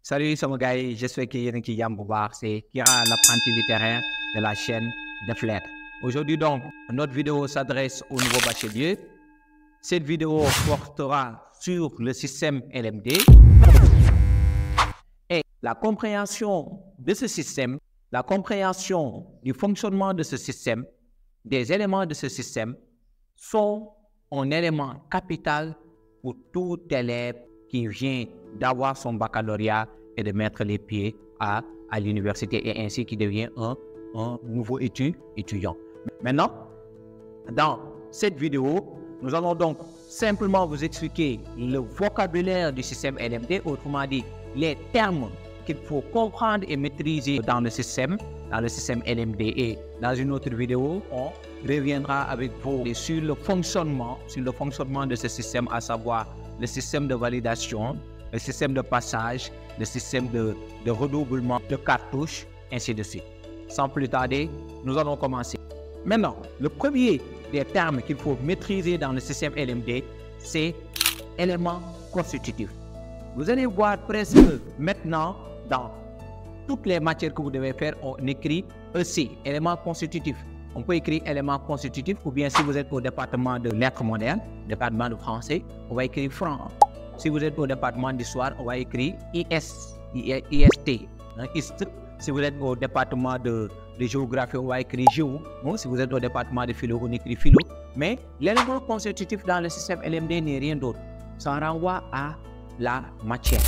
Salut sama gars yi, j'espère que yéen a ngi ci jàmm bu baax. C'est Kira, l'apprenti littéraire de la chaîne Def Lettres. Aujourd'hui donc, notre vidéo s'adresse aux nouveaux bacheliers. Cette vidéo portera sur le système LMD et la compréhension de ce système, la compréhension du fonctionnement de ce système, des éléments de ce système sont un élément capital pour tout élève qui vient d'avoir son baccalauréat et de mettre les pieds à l'université et ainsi qui devient un nouveau étudiant. Maintenant, dans cette vidéo, nous allons donc simplement vous expliquer le vocabulaire du système LMD, autrement dit, les termes qu'il faut comprendre et maîtriser dans le système LMD. Et dans une autre vidéo, on reviendra avec vous sur le fonctionnement de ce système, à savoir le système de validation, le système de passage, le système de redoublement de cartouches, ainsi de suite. Sans plus tarder, nous allons commencer. Maintenant, le premier des termes qu'il faut maîtriser dans le système LMD, c'est élément constitutif. Vous allez voir presque maintenant, dans toutes les matières que vous devez faire, on écrit EC, élément constitutif. On peut écrire élément constitutif, ou bien si vous êtes au département de lettres modernes, département de français, on va écrire franc. Si vous êtes au département d'histoire, on va écrire IST. Si vous êtes au département de géographie, on va écrire géo. Si vous êtes au département de philo, on écrit philo. Mais l'élément constitutif dans le système LMD n'est rien d'autre. Ça renvoie à la matière.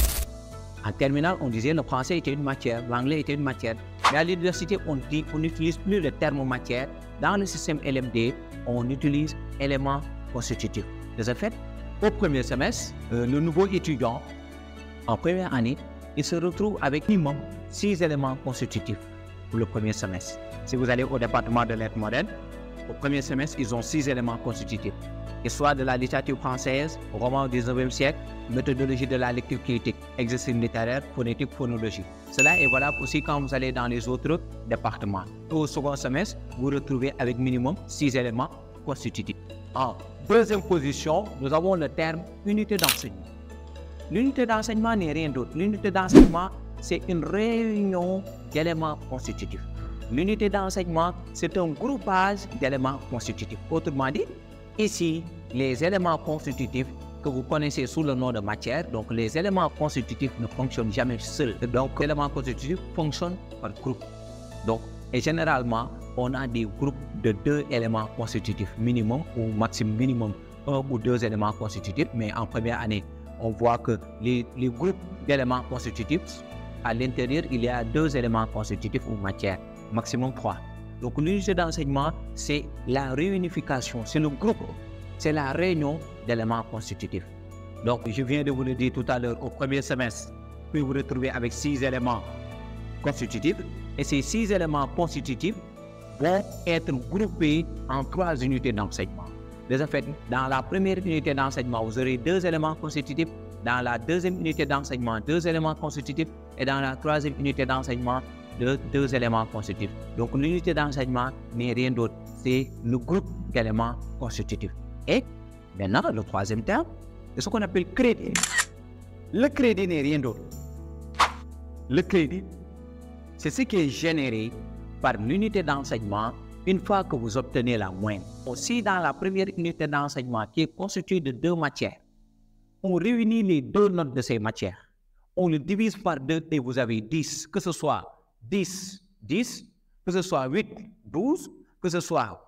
En terminale, on disait le français était une matière, l'anglais était une matière. Mais à l'université, on n'utilise plus le terme matière. Dans le système LMD, on utilise élément constitutif. De ce fait, au premier semestre, le nouveau étudiant, en première année, il se retrouve avec minimum 6 éléments constitutifs pour le premier semestre. Si vous allez au département de lettres modernes, au premier semestre, ils ont 6 éléments constitutifs. Histoire de la littérature française, roman au 19e siècle, méthodologie de la lecture critique, exercice littéraire, phonétique, phonologie. Cela est valable aussi quand vous allez dans les autres départements. Au second semestre, vous retrouvez avec minimum 6 éléments constitutifs. En deuxième position, nous avons le terme unité d'enseignement. L'unité d'enseignement n'est rien d'autre. L'unité d'enseignement, c'est une réunion d'éléments constitutifs. L'unité d'enseignement, c'est un groupage d'éléments constitutifs. Autrement dit, ici, les éléments constitutifs que vous connaissez sous le nom de matière, donc les éléments constitutifs ne fonctionnent jamais seuls. Donc, les éléments constitutifs fonctionnent par groupe. Donc, et généralement, on a des groupes de 2 éléments constitutifs minimum ou maximum minimum 1 ou 2 éléments constitutifs. Mais en première année, on voit que les groupes d'éléments constitutifs, à l'intérieur, il y a 2 éléments constitutifs ou matière, maximum 3. Donc l'unité d'enseignement, c'est la réunification, c'est le groupe, c'est la réunion d'éléments constitutifs. Donc je viens de vous le dire tout à l'heure, au premier semestre, vous vous retrouvez avec 6 éléments constitutifs. Et ces 6 éléments constitutifs vont être groupés en 3 unités d'enseignement. De ce fait, dans la première unité d'enseignement, vous aurez 2 éléments constitutifs. Dans la deuxième unité d'enseignement, 2 éléments constitutifs. Et dans la troisième unité d'enseignement, 2 éléments constitutifs. Donc l'unité d'enseignement n'est rien d'autre, c'est le groupe d'éléments constitutifs. Et maintenant, le troisième terme, c'est ce qu'on appelle crédit. Le crédit n'est rien d'autre. Le crédit, c'est ce qui est généré par l'unité d'enseignement une fois que vous obtenez la moyenne. Aussi, dans la première unité d'enseignement qui est constituée de 2 matières, on réunit les 2 notes de ces matières. On le divise par 2 et vous avez 10, que ce soit 10, 10, que ce soit 8, 12, que ce soit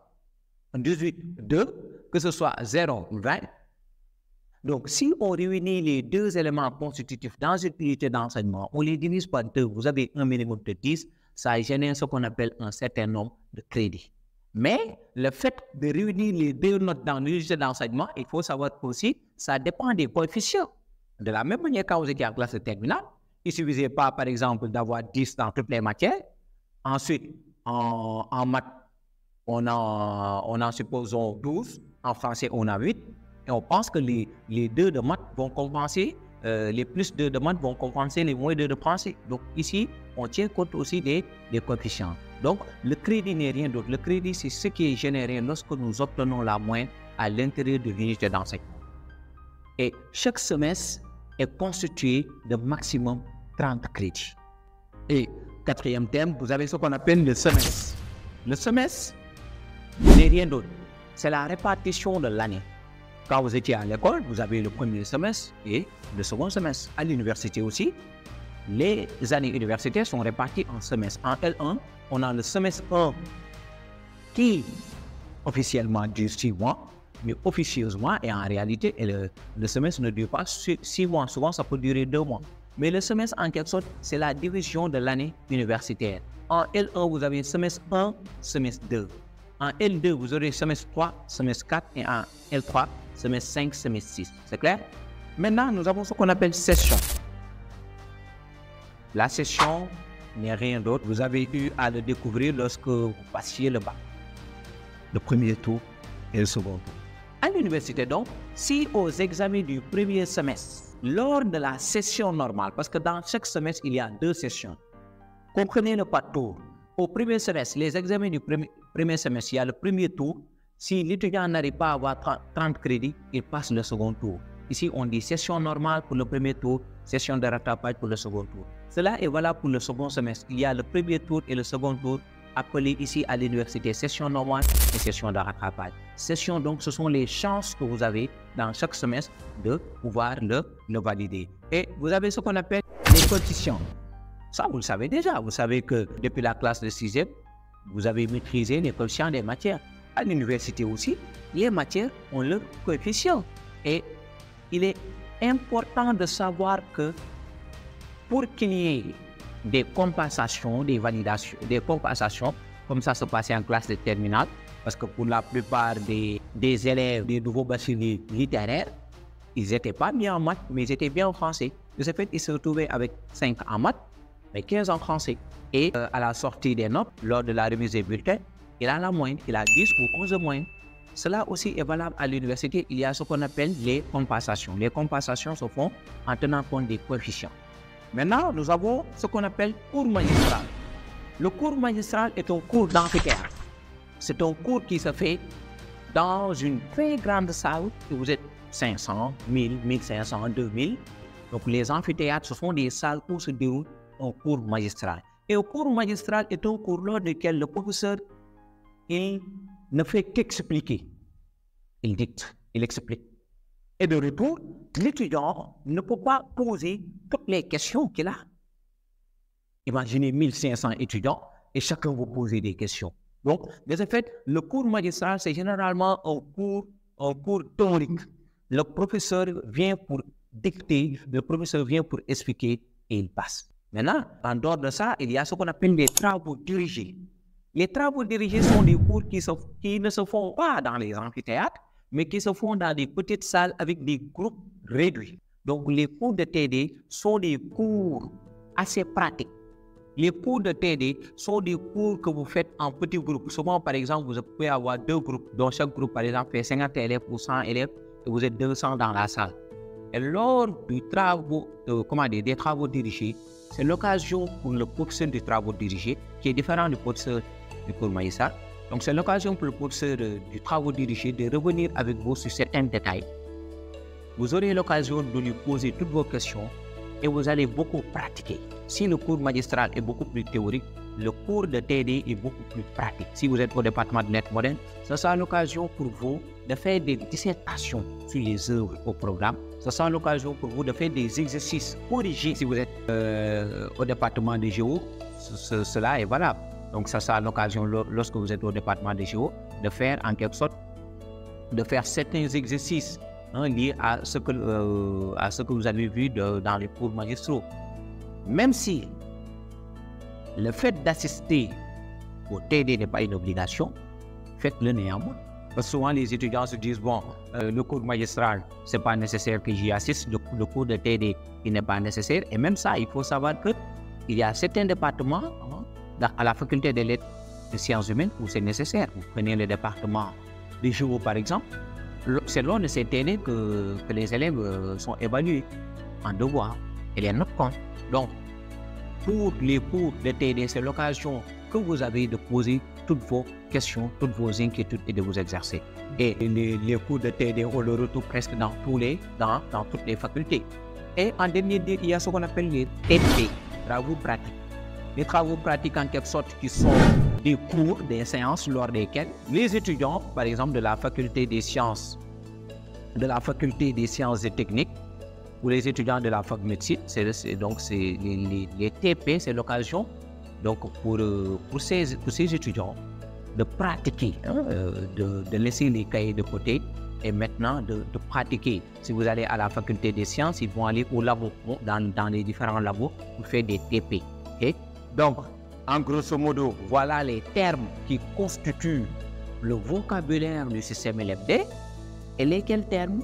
18, 2, que ce soit 0, 20. Donc, si on réunit les 2 éléments constitutifs dans une unité d'enseignement, on les divise par 2, vous avez un minimum de 10, ça génère ce qu'on appelle un certain nombre de crédits. Mais le fait de réunir les 2 notes dans l'unité d'enseignement, il faut savoir aussi, ça dépend des coefficients. De la même manière, quand vous étiez en classe terminale, il ne suffisait pas, par exemple, d'avoir 10 dans toutes les matières. Ensuite, en maths, on en supposons 12. En français, on a 8. Et on pense que les 2 de maths vont compenser, les plus 2 de maths vont compenser les moins 2 de français. Donc ici, on tient compte aussi des coefficients. Donc, le crédit n'est rien d'autre. Le crédit, c'est ce qui est généré lorsque nous obtenons la moyenne à l'intérieur de l'unité d'enseignement. Et chaque semestre est constitué de maximum 30 crédits. Et quatrième thème, vous avez ce qu'on appelle le semestre. Le semestre n'est rien d'autre. C'est la répartition de l'année. Quand vous étiez à l'école, vous avez le premier semestre et le second semestre. À l'université aussi, les années universitaires sont réparties en semestres. En L1, on a le semestre 1 qui officiellement dure 6 mois, mais officieusement et en réalité, le semestre ne dure pas 6 mois. Souvent, ça peut durer 2 mois. Mais le semestre, en quelque sorte, c'est la division de l'année universitaire. En L1, vous avez semestre 1, semestre 2. En L2, vous aurez semestre 3, semestre 4 et en L3, semestre 5, semestre 6. C'est clair? Maintenant, nous avons ce qu'on appelle session. La session n'est rien d'autre. Vous avez eu à le découvrir lorsque vous passiez le bac. Le premier tour et le second tour. À l'université, donc, si aux examens du premier semestre, lors de la session normale, parce que dans chaque semestre, il y a 2 sessions, comprenez le pas de tour. Au premier semestre, les examens du premier semestre, il y a le premier tour. Si l'étudiant n'arrive pas à avoir 30 crédits, il passe le second tour. Ici, on dit session normale pour le premier tour, session de rattrapage pour le second tour. Cela est valable pour le second semestre. Il y a le premier tour et le second tour, appelés ici à l'université session normale et session de rattrapage. Session, donc, ce sont les chances que vous avez dans chaque semestre de pouvoir le valider. Et vous avez ce qu'on appelle les coefficients. Ça, vous le savez déjà. Vous savez que depuis la classe de 6e, vous avez maîtrisé les coefficients des matières. À l'université aussi, les matières ont leurs coefficients. Et il est important de savoir que pour qu'il y ait des compensations, des validations, des compensations, comme ça se passait en classe de terminale, parce que pour la plupart des élèves des nouveaux bacheliers littéraires, ils n'étaient pas bien en maths, mais ils étaient bien en français. De ce fait, ils se retrouvaient avec 5 en maths, mais 15 en français. Et à la sortie des notes, lors de la remise des bulletins, il a la moyenne, il a 10 ou 11 de moyenne. Cela aussi est valable à l'université. Il y a ce qu'on appelle les compensations. Les compensations se font en tenant compte des coefficients. Maintenant, nous avons ce qu'on appelle cours magistral. Le cours magistral est un cours d'amphithéâtre. C'est un cours qui se fait dans une très grande salle où vous êtes 500, 1000, 1500, 2000. Donc les amphithéâtres, ce sont des salles où se déroule un cours magistral. Et le cours magistral est un cours lors duquel le professeur il ne fait qu'expliquer. Il dicte, il explique. Et de retour, l'étudiant ne peut pas poser toutes les questions qu'il a. Imaginez 1500 étudiants et chacun vous poser des questions. Donc, de ce fait, le cours magistral, c'est généralement un cours théorique. Le professeur vient pour dicter, le professeur vient pour expliquer et il passe. Maintenant, en dehors de ça, il y a ce qu'on appelle les travaux dirigés. Les travaux dirigés sont des cours qui ne se font pas dans les amphithéâtres, mais qui se font dans des petites salles avec des groupes réduits. Donc, les cours de TD sont des cours assez pratiques. Les cours de TD sont des cours que vous faites en petits groupes. Souvent, par exemple, vous pouvez avoir 2 groupes, dont chaque groupe, par exemple, fait 50 élèves ou 100 élèves, et vous êtes 200 dans la salle. Et lors des travaux dirigés, c'est l'occasion pour le professeur des travaux dirigés, qui est différent du professeur du cours magistral. Donc, c'est l'occasion pour le professeur du travaux dirigés de revenir avec vous sur certains détails. Vous aurez l'occasion de lui poser toutes vos questions et vous allez beaucoup pratiquer. Si le cours magistral est beaucoup plus théorique, le cours de TD est beaucoup plus pratique. Si vous êtes au département de lettres modernes, ce sera l'occasion pour vous de faire des dissertations sur les œuvres au programme. Ce sera l'occasion pour vous de faire des exercices corrigés. Si vous êtes au département de géo, cela est valable. Donc, ça sera l'occasion, lorsque vous êtes au département de géo, de faire en quelque sorte, de faire certains exercices liés à ce que vous avez vu dans les cours magistraux. Même si le fait d'assister au TD n'est pas une obligation, faites-le néanmoins. Parce que souvent, les étudiants se disent, bon, le cours magistral, ce n'est pas nécessaire que j'y assiste, le cours de TD, il n'est pas nécessaire. Et même ça, il faut savoir qu'il y a certains départements, à la faculté des lettres de sciences humaines, où c'est nécessaire. Vous prenez le département des géo, par exemple, c'est lors de ces TD que les élèves sont évalués en devoir et les notes comptent. Donc, pour les cours de TD, c'est l'occasion que vous avez de poser toutes vos questions, toutes vos inquiétudes et de vous exercer. Et les cours de TD, on le retrouve presque dans toutes les facultés. Et en dernier lieu, il y a ce qu'on appelle les TP, travaux pratiques. Les travaux pratiques en quelque sorte qui sont des cours, des séances lors desquelles les étudiants, par exemple de la faculté des sciences, et techniques, ou les étudiants de la fac médecine, donc les TP, c'est l'occasion donc pour ces étudiants de pratiquer, de laisser les cahiers de côté et maintenant de pratiquer. Si vous allez à la faculté des sciences, ils vont aller au labo, dans les différents labos pour faire des TP. Okay? Donc, en grosso modo, voilà les termes qui constituent le vocabulaire du système LMD et lesquels termes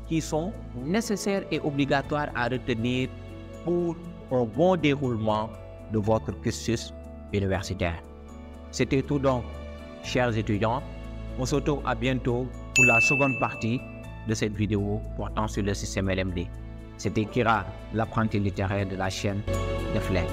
qui sont nécessaires et obligatoires à retenir pour un bon déroulement de votre cursus universitaire. C'était tout donc, chers étudiants. On se retrouve à bientôt pour la seconde partie de cette vidéo portant sur le système LMD. C'était Kira, l'apprenti littéraire de la chaîne de Flair.